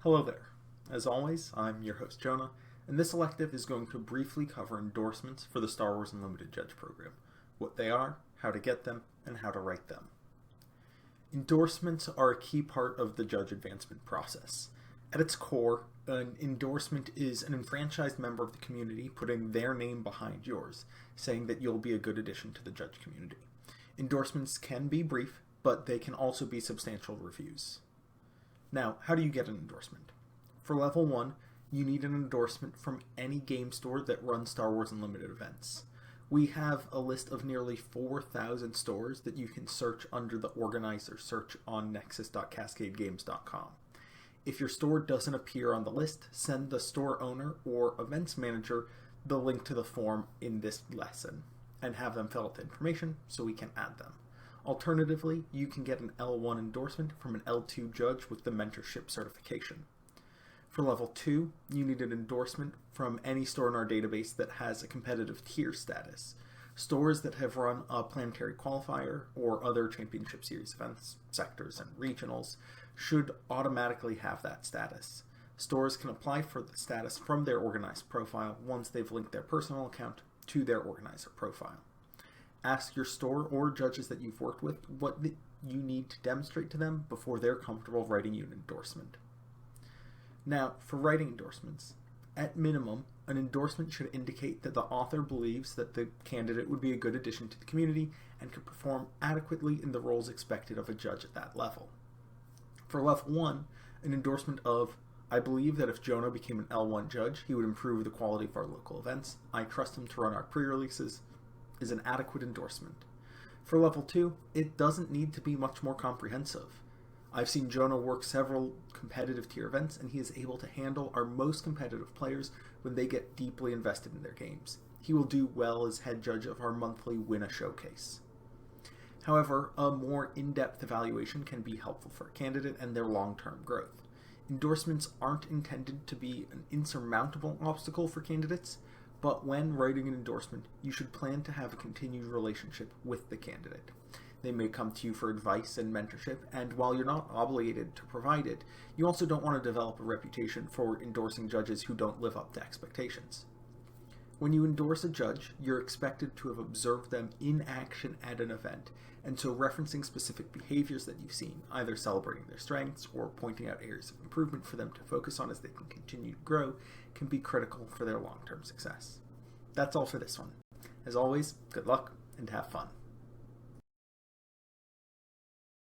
Hello there. As always, I'm your host Jonah, and this elective is going to briefly cover endorsements for the Star Wars Unlimited Judge Program, what they are, how to get them, and how to write them. Endorsements are a key part of the judge advancement process. At its core, an endorsement is an enfranchised member of the community putting their name behind yours, saying that you'll be a good addition to the judge community. Endorsements can be brief, but they can also be substantial reviews. Now, how do you get an endorsement? For level 1, you need an endorsement from any game store that runs Star Wars Unlimited events. We have a list of nearly 4,000 stores that you can search under the organizer search on nexus.cascadegames.com. If your store doesn't appear on the list, send the store owner or events manager the link to the form in this lesson and have them fill out the information so we can add them. Alternatively, you can get an L1 endorsement from an L2 judge with the mentorship certification. For level 2, you need an endorsement from any store in our database that has a competitive tier status. Stores that have run a planetary qualifier or other championship series events, sectors, and regionals should automatically have that status. Stores can apply for the status from their organized profile once they've linked their personal account to their organizer profile. Ask your store or judges that you've worked with what you need to demonstrate to them before they're comfortable writing you an endorsement. Now, for writing endorsements, at minimum, an endorsement should indicate that the author believes that the candidate would be a good addition to the community and could perform adequately in the roles expected of a judge at that level. For level 1, an endorsement of, I believe that if Jonah became an L1 judge, he would improve the quality of our local events. I trust him to run our pre-releases, is an adequate endorsement. For level 2, it doesn't need to be much more comprehensive. I've seen Jonah work several competitive tier events, and he is able to handle our most competitive players when they get deeply invested in their games. He will do well as head judge of our monthly Win a Showcase. However, a more in-depth evaluation can be helpful for a candidate and their long-term growth. Endorsements aren't intended to be an insurmountable obstacle for candidates, but when writing an endorsement, you should plan to have a continued relationship with the candidate. They may come to you for advice and mentorship, and while you're not obligated to provide it, you also don't want to develop a reputation for endorsing judges who don't live up to expectations. When you endorse a judge, you're expected to have observed them in action at an event, and so referencing specific behaviors that you've seen, either celebrating their strengths or pointing out areas of improvement for them to focus on as they can continue to grow, can be critical for their long-term success. That's all for this one. As always, good luck and have fun.